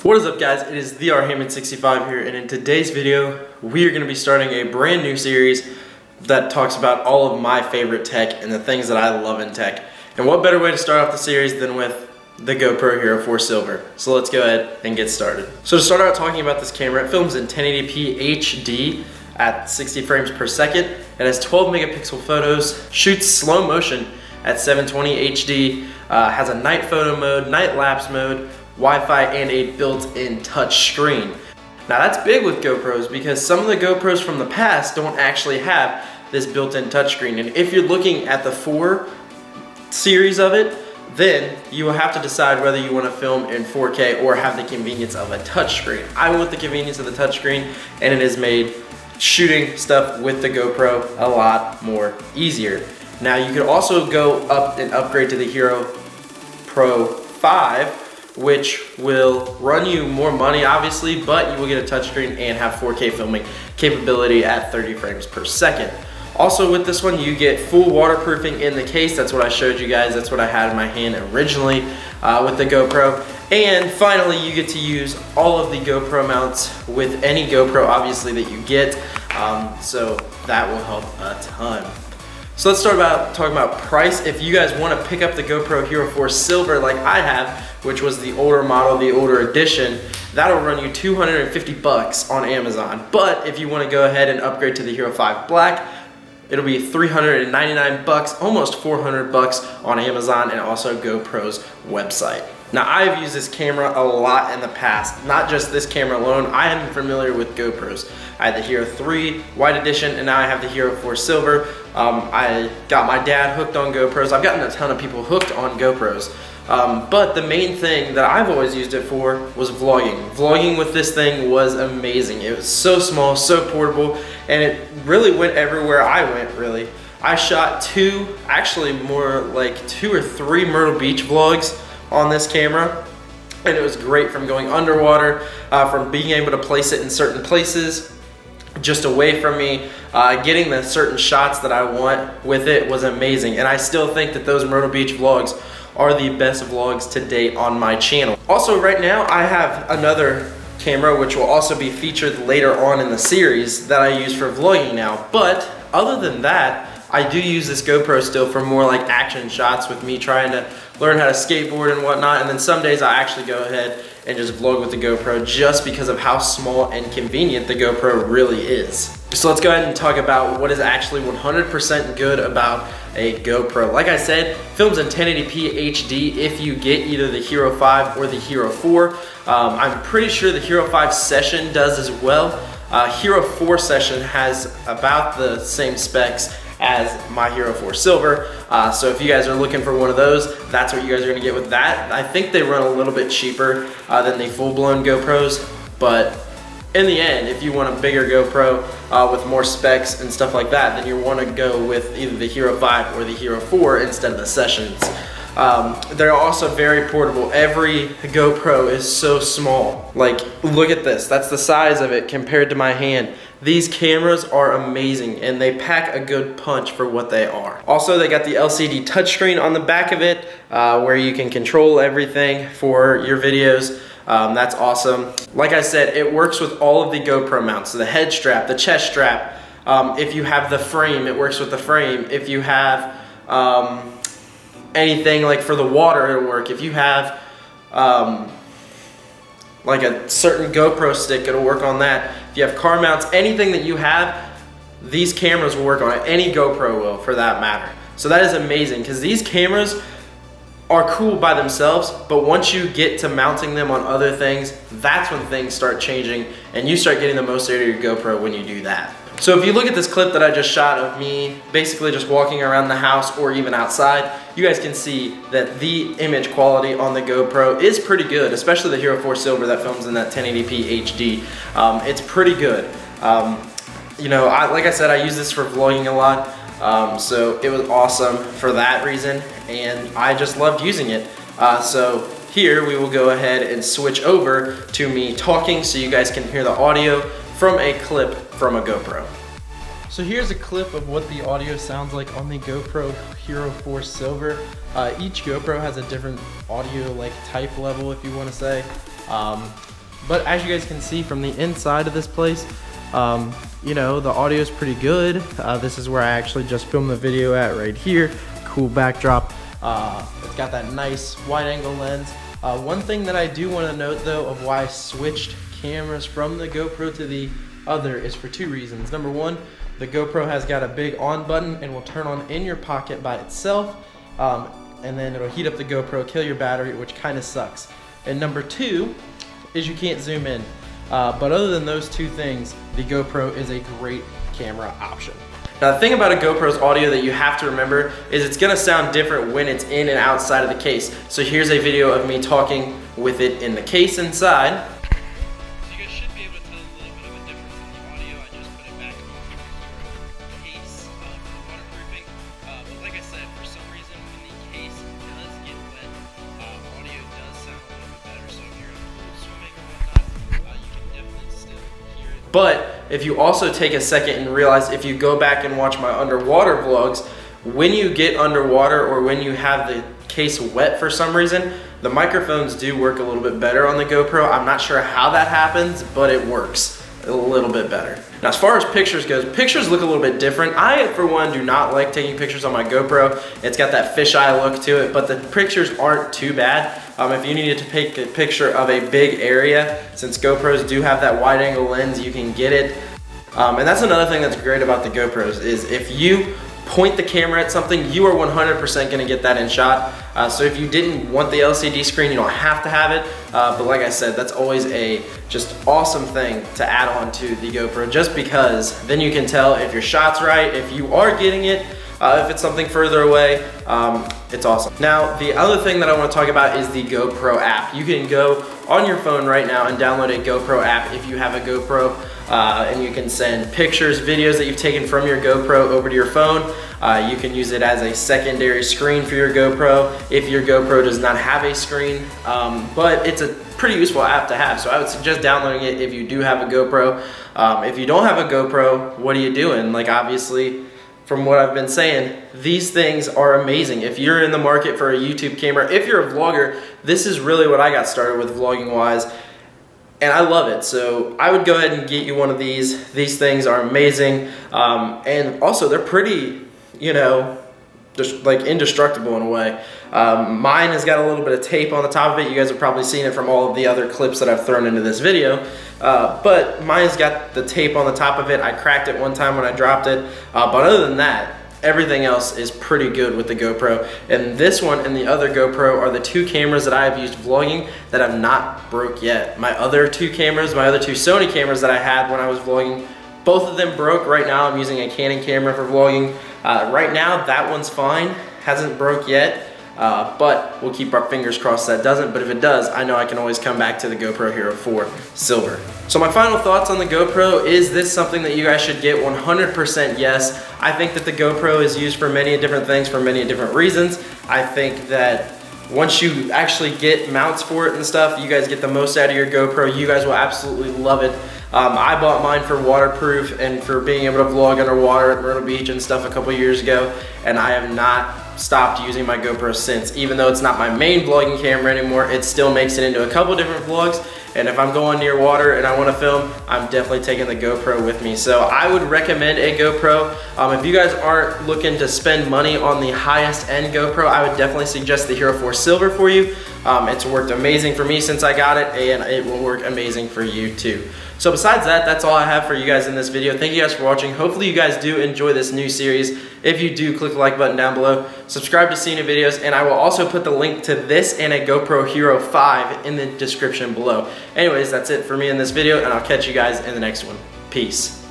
What is up, guys? It is the Hammond65 here, and in today's video we are going to be starting a brand new series that talks about all of my favorite tech and the things that I love in tech. And what better way to start off the series than with the GoPro Hero 4 Silver. So let's go ahead and get started. So to start out talking about this camera, it films in 1080p HD at 60 frames per second. It has 12 megapixel photos, shoots slow motion at 720 HD, has a night photo mode, night lapse mode, Wi-Fi, and a built-in touch screen. Now that's big with GoPros because some of the GoPros from the past don't actually have this built-in touchscreen. And if you're looking at the 4 series of it, then you will have to decide whether you want to film in 4K or have the convenience of a touchscreen. I went with the convenience of the touchscreen, and it has made shooting stuff with the GoPro a lot more easier. Now you could also go up and upgrade to the Hero Pro 5, which will run you more money obviously, but you will get a touchscreen and have 4K filming capability at 30 frames per second. Also with this one, you get full waterproofing in the case. That's what I showed you guys. That's what I had in my hand originally with the GoPro. And finally, you get to use all of the GoPro mounts with any GoPro obviously that you get. So that will help a ton. So let's start talking about price. If you guys want to pick up the GoPro Hero 4 Silver like I have, which was the older model, the older edition, that'll run you 250 bucks on Amazon. But if you want to go ahead and upgrade to the Hero 5 Black, it'll be 399 bucks, almost 400 bucks on Amazon and also GoPro's website. Now I've used this camera a lot in the past, not just this camera alone. I am familiar with GoPros. I had the Hero 3 White Edition and now I have the Hero 4 Silver. I got my dad hooked on GoPros. I've gotten a ton of people hooked on GoPros. But the main thing that I've always used it for was vlogging. Vlogging with this thing was amazing. It was so small, so portable, and it really went everywhere I went, really. I shot actually more like 2 or 3 Myrtle Beach vlogs on this camera, and it was great from going underwater, from being able to place it in certain places just away from me. Getting the certain shots that I want with it was amazing, and I still think that those Myrtle Beach vlogs are the best vlogs to date on my channel. Also right now I have another camera which will also be featured later on in the series that I use for vlogging now, but other than that I do use this GoPro still for more like action shots with me trying to learn how to skateboard and whatnot, and then some days I actually go ahead and just vlog with the GoPro just because of how small and convenient the GoPro really is. So let's go ahead and talk about what is actually 100% good about a GoPro. Like I said, films in 1080p HD if you get either the Hero 5 or the Hero 4. I'm pretty sure the Hero 5 Session does as well. Hero 4 Session has about the same specs as my Hero 4 Silver. So if you guys are looking for one of those, that's what you guys are gonna get with that. I think they run a little bit cheaper than the full-blown GoPros, but in the end, if you want a bigger GoPro with more specs and stuff like that, then you want to go with either the Hero 5 or the Hero 4 instead of the Sessions. They're also very portable. Every GoPro is so small. Like, look at this. That's the size of it compared to my hand. These cameras are amazing and they pack a good punch for what they are. Also, they got the LCD touchscreen on the back of it where you can control everything for your videos. That's awesome. Like I said, it works with all of the GoPro mounts. So the head strap, the chest strap. If you have the frame, it works with the frame. If you have anything like for the water, it'll work. If you have like a certain GoPro stick, it'll work on that. If you have car mounts, anything that you have, these cameras will work on it. Any GoPro will, for that matter. So that is amazing because these cameras are cool by themselves, but once you get to mounting them on other things, that's when things start changing and you start getting the most out of your GoPro when you do that. So if you look at this clip that I just shot of me basically just walking around the house or even outside, you guys can see that the image quality on the GoPro is pretty good, especially the Hero 4 Silver that films in that 1080p HD. It's pretty good. You know, like I said, I use this for vlogging a lot, so it was awesome for that reason, and I just loved using it. So here we will go ahead and switch over to me talking so you guys can hear the audio from a clip from a GoPro. So here's a clip of what the audio sounds like on the GoPro Hero 4 Silver. Each GoPro has a different audio type level, if you want to say. But as you guys can see from the inside of this place, you know, the audio is pretty good. This is where I actually just filmed the video at right here. Cool backdrop. It's got that nice wide angle lens. One thing that I do want to note though of why I switched cameras from the GoPro to the other is for two reasons. Number one, the GoPro has got a big on button and will turn on in your pocket by itself. And then it'll heat up the GoPro, kill your battery, which kind of sucks. And number two is you can't zoom in. But other than those two things, the GoPro is a great camera option. Now the thing about a GoPro's audio that you have to remember is it's gonna sound different when it's in and outside of the case. So here's a video of me talking with it in the case inside. So you guys should be able to tell a little bit of a difference in the audio. I just put it back in the case for waterproofing. But like I said, for some reason when the case does get wet, audio does sound a little bit better. So if you're in a pool swimming or whatnot, you can definitely still hear it. But if you also take a second and realize, if you go back and watch my underwater vlogs, when you get underwater or when you have the case wet for some reason, the microphones do work a little bit better on the GoPro. I'm not sure how that happens, but it works a little bit better. Now as far as pictures goes, pictures look a little bit different. I, for one, do not like taking pictures on my GoPro. It's got that fisheye look to it, but the pictures aren't too bad. If you needed to take a picture of a big area, since GoPros do have that wide angle lens, you can get it. And that's another thing that's great about the GoPros is if you point the camera at something, you are 100% gonna get that in shot. So if you didn't want the LCD screen, you don't have to have it. But like I said, that's always a just awesome thing to add on to the GoPro, just because then you can tell if your shot's right, if you are getting it, if it's something further away. It's awesome. Now, the other thing that I want to talk about is the GoPro app. You can go on your phone right now and download a GoPro app if you have a GoPro, and you can send pictures, videos that you've taken from your GoPro over to your phone. You can use it as a secondary screen for your GoPro if your GoPro does not have a screen, but it's a pretty useful app to have, so I would suggest downloading it if you do have a GoPro. If you don't have a GoPro, what are you doing? Like, obviously, from what I've been saying, these things are amazing. If you're in the market for a YouTube camera, if you're a vlogger, this is really what I got started with vlogging wise, and I love it. So I would go ahead and get you one of these. These things are amazing, and also they're pretty, you know, just like indestructible in a way. Mine has got a little bit of tape on the top of it. You guys have probably seen it from all of the other clips that I've thrown into this video. But mine's got the tape on the top of it. I cracked it one time when I dropped it. But other than that, everything else is pretty good with the GoPro. And this one and the other GoPro are the two cameras that I have used vlogging that have not broke yet. My other two cameras, my other two Sony cameras that I had when I was vlogging, both of them broke. Right now I'm using a Canon camera for vlogging. Right now that one's fine, hasn't broke yet. But we'll keep our fingers crossed that doesn't, but if it does, I know I can always come back to the GoPro Hero 4 Silver. So my final thoughts on the GoPro, is this something that you guys should get? 100% yes. I think that the GoPro is used for many different things for many different reasons. I think that once you actually get mounts for it and stuff, you guys get the most out of your GoPro. You guys will absolutely love it. I bought mine for waterproof and for being able to vlog underwater at Myrtle Beach and stuff a couple years ago, and I have not stopped using my GoPro since. Even though it's not my main vlogging camera anymore, it still makes it into a couple different vlogs, and if I'm going near water and I want to film, I'm definitely taking the GoPro with me. So I would recommend a GoPro. If you guys aren't looking to spend money on the highest end GoPro, I would definitely suggest the Hero 4 Silver for you. It's worked amazing for me since I got it, and it will work amazing for you too. So besides that, that's all I have for you guys in this video. Thank you guys for watching. Hopefully you guys do enjoy this new series. If you do, click the like button down below. Subscribe to see new videos, and I will also put the link to this and a GoPro Hero 5 in the description below. Anyways, that's it for me in this video, and I'll catch you guys in the next one. Peace.